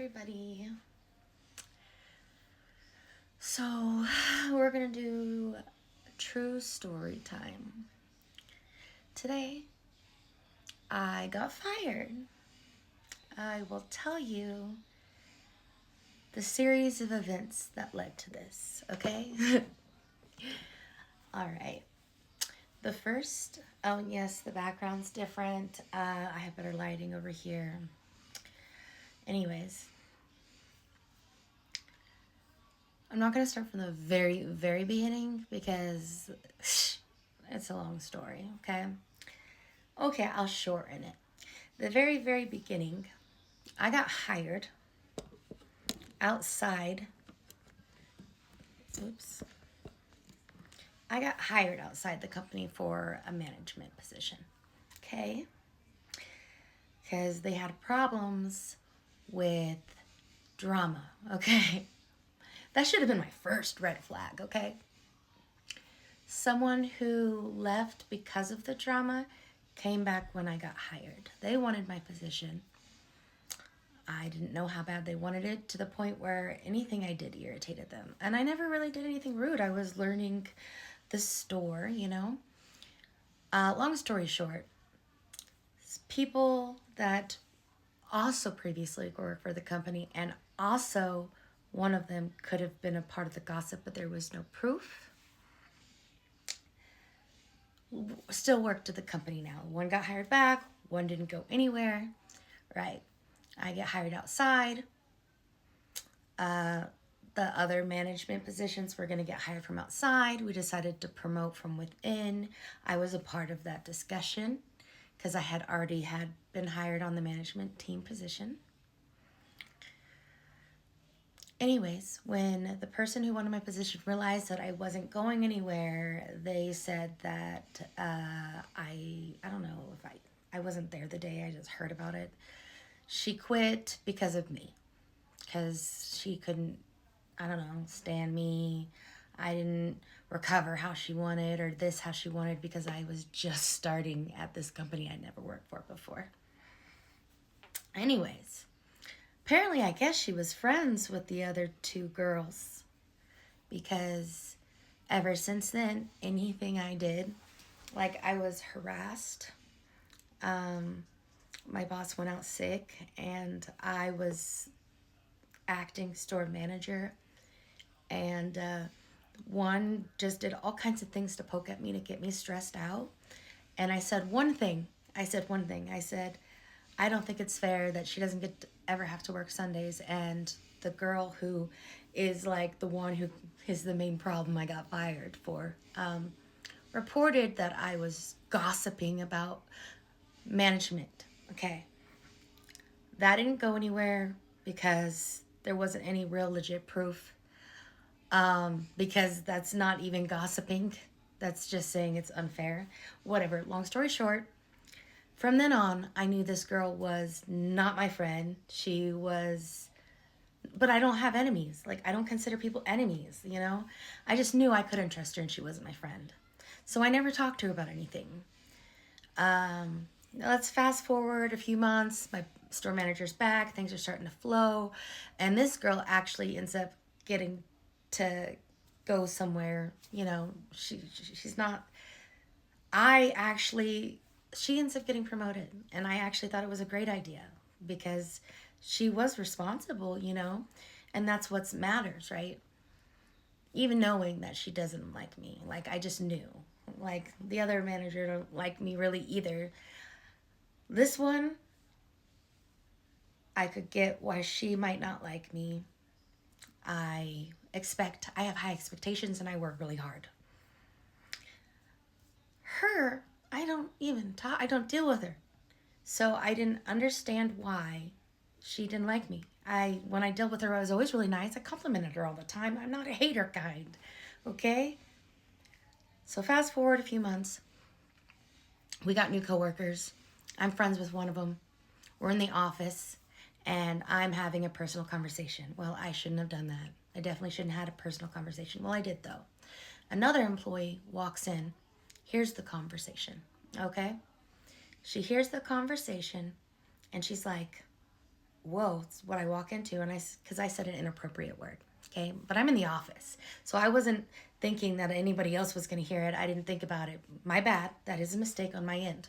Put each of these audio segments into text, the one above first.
everybody. So, we're gonna do true story time. Today, I got fired. I will tell you the series of events that led to this, okay? All right. The first, oh, yes, the background's different. I have better lighting over here. Anyways, I'm not going to start from the very, very beginning because it's a long story, okay? Okay, I'll shorten it. The very, very beginning, I got hired outside. Oops. I got hired outside the company for a management position, okay? Because they had problems with drama, okay? That should have been my first red flag, okay? Someone who left because of the drama came back when I got hired. They wanted my position. I didn't know how bad they wanted it, to the point where anything I did irritated them. And I never really did anything rude. I was learning the store, you know. Long story short, people that also previously worked for the company, and also one of them could have been a part of the gossip, but there was no proof, still worked at the company now. One got hired back, one didn't go anywhere, right? I get hired outside. The other management positions were going to get hired from outside. We decided to promote from within. I was a part of that discussion because I had already been hired on the management team position. Anyways, when the person who wanted my position realized that I wasn't going anywhere, they said that I don't know if I wasn't there the day, I just heard about it. She quit because of me, because she couldn't, I don't know, stand me. I didn't recover how she wanted, or this how she wanted, because I was just starting at this company I never worked for before. Anyways, apparently I guess she was friends with the other two girls, because ever since then, anything I did, like I was harassed. My boss went out sick and I was acting store manager, and one just did all kinds of things to poke at me, to get me stressed out. And I said one thing. I said, I don't think it's fair that she doesn't get to ever have to work Sundays. And the girl who is like the one who is the main problem I got fired for, reported that I was gossiping about management. Okay. That didn't go anywhere because there wasn't any real legit proof. Because that's not even gossiping. That's just saying it's unfair. Whatever. Long story short, from then on, I knew this girl was not my friend. She was, but I don't have enemies. Like, I don't consider people enemies, you know? I just knew I couldn't trust her and she wasn't my friend. So I never talked to her about anything. Let's fast forward a few months. My store manager's back. Things are starting to flow. And this girl actually ends up getting to go somewhere, you know. She's not, she ends up getting promoted, and I actually thought it was a great idea because she was responsible, you know, and that's what matters, right? Even knowing that she doesn't like me, like, I just knew, like, the other manager don't like me really either. This one, I could get why she might not like me. I have high expectations and I work really hard. Her, I don't deal with her. So I didn't understand why she didn't like me. When I dealt with her, I was always really nice. I complimented her all the time. I'm not a hater kind, okay? So fast forward a few months. We got new coworkers. I'm friends with one of them. We're in the office, and I'm having a personal conversation. Well, I shouldn't have done that. I definitely shouldn't have had a personal conversation. Well, I did, though. Another employee walks in, hears the conversation, okay? She hears the conversation, and she's like, whoa, it's what I walk into. And because I said an inappropriate word. Okay. But I'm in the office. So I wasn't thinking that anybody else was going to hear it. I didn't think about it. My bad. That is a mistake on my end.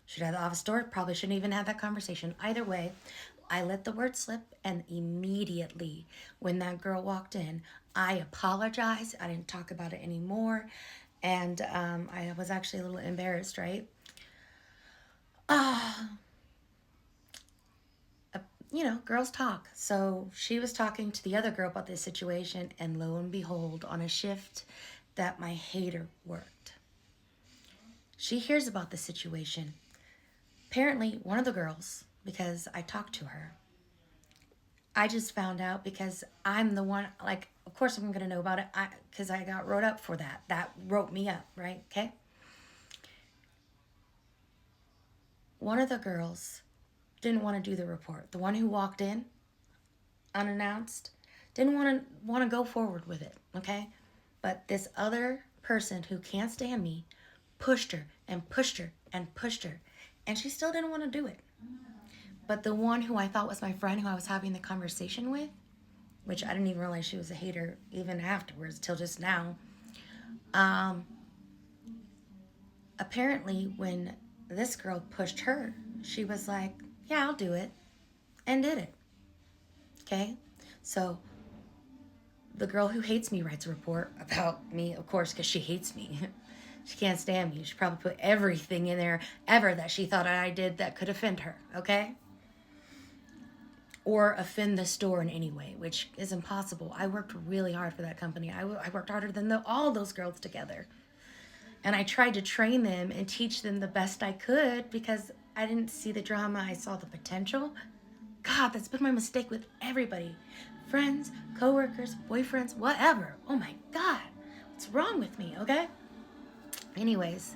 Should have the office door. Probably shouldn't even have that conversation. Either way, I let the word slip, and immediately when that girl walked in, I apologized. I didn't talk about it anymore. And I was actually a little embarrassed, right? You know, girls talk. So she was talking to the other girl about this situation, and lo and behold, on a shift that my hater worked, she hears about the situation. Apparently, one of the girls, because I talked to her, I just found out because I'm the one, like, of course I'm going to know about it because I got wrote up for that. That wrote me up, right? Okay? One of the girls didn't want to do the report. The one who walked in unannounced didn't want to go forward with it, okay? But this other person who can't stand me pushed her and pushed her and pushed her, and she still didn't want to do it. But the one who I thought was my friend, who I was having the conversation with, which I didn't even realize she was a hater even afterwards, till just now, apparently when this girl pushed her, she was like, yeah, I'll do it, and did it. Okay? So the girl who hates me writes a report about me, of course, because she hates me. She can't stand me. She probably put everything in there ever that she thought I did that could offend her, okay? Or offend the store in any way, which is impossible. I worked really hard for that company. I worked harder than all those girls together. And I tried to train them and teach them the best I could because I didn't see the drama. I saw the potential. God, that's been my mistake with everybody. Friends, coworkers, boyfriends, whatever. Oh my God, what's wrong with me, okay? Anyways,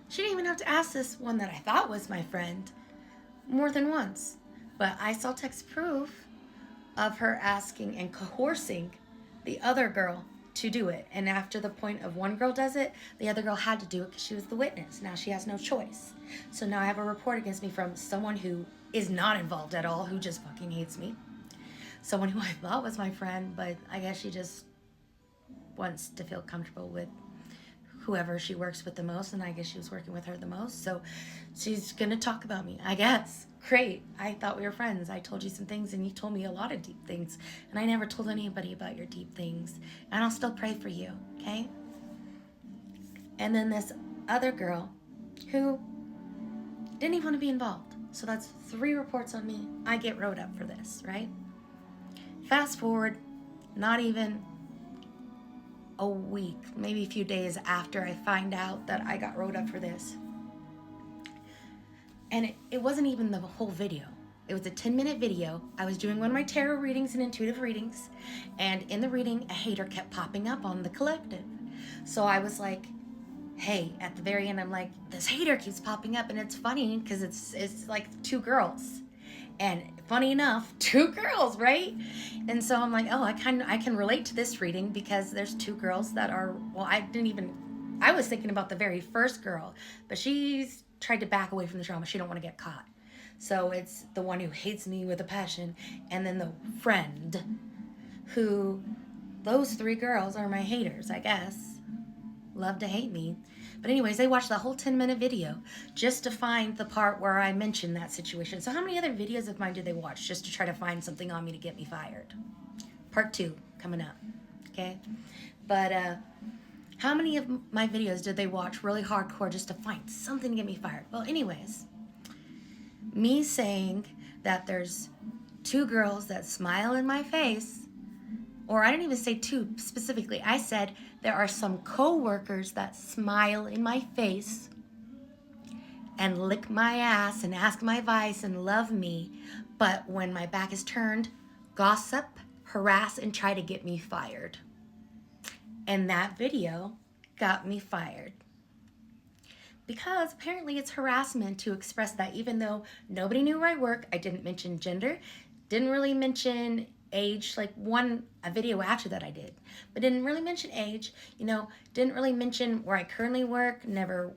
she didn't even have to ask this one that I thought was my friend more than once. But I saw text proof of her asking and coercing the other girl to do it. And after the point of one girl does it, the other girl had to do it because she was the witness. Now she has no choice. So now I have a report against me from someone who is not involved at all, who just fucking hates me. Someone who I thought was my friend, but I guess she just wants to feel comfortable with whoever she works with the most, and I guess she was working with her the most. So she's gonna talk about me, I guess. Great. I thought we were friends. I told you some things and you told me a lot of deep things. And I never told anybody about your deep things. And I'll still pray for you, okay? And then this other girl who didn't even want to be involved. So that's 3 reports on me. I get wrote up for this, right? Fast forward, not even a week, maybe a few days after I find out that I got wrote up for this. And it wasn't even the whole video. It was a 10-minute video. I was doing one of my tarot readings and intuitive readings. And in the reading, a hater kept popping up on the collective. So I was like, hey, at the very end, I'm like, this hater keeps popping up. And it's funny because it's like 2 girls. And funny enough, 2 girls, right? And so I'm like, oh, I can relate to this reading because there's 2 girls that are, well, I was thinking about the very first girl, but she's tried to back away from the drama. She don't want to get caught. So it's the one who hates me with a passion, and then the friend who, those 3 girls are my haters, I guess. Love to hate me. But anyways, they watched the whole 10-minute video just to find the part where I mentioned that situation. So how many other videos of mine did they watch just to try to find something on me to get me fired? Part 2 coming up, okay? But how many of my videos did they watch really hardcore just to find something to get me fired? Well, anyways, me saying that there's 2 girls that smile in my face, or I didn't even say 2 specifically. I said there are some co-workers that smile in my face and lick my ass and ask my advice and love me, but when my back is turned, gossip, harass, and try to get me fired. And that video got me fired. Because apparently it's harassment to express that, even though nobody knew where I work. I didn't mention gender, didn't really mention age, like a video after that I did, but didn't really mention age, didn't really mention where I currently work, never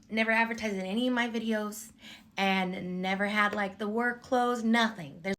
advertised in any of my videos, and never had like the work clothes, nothing. There's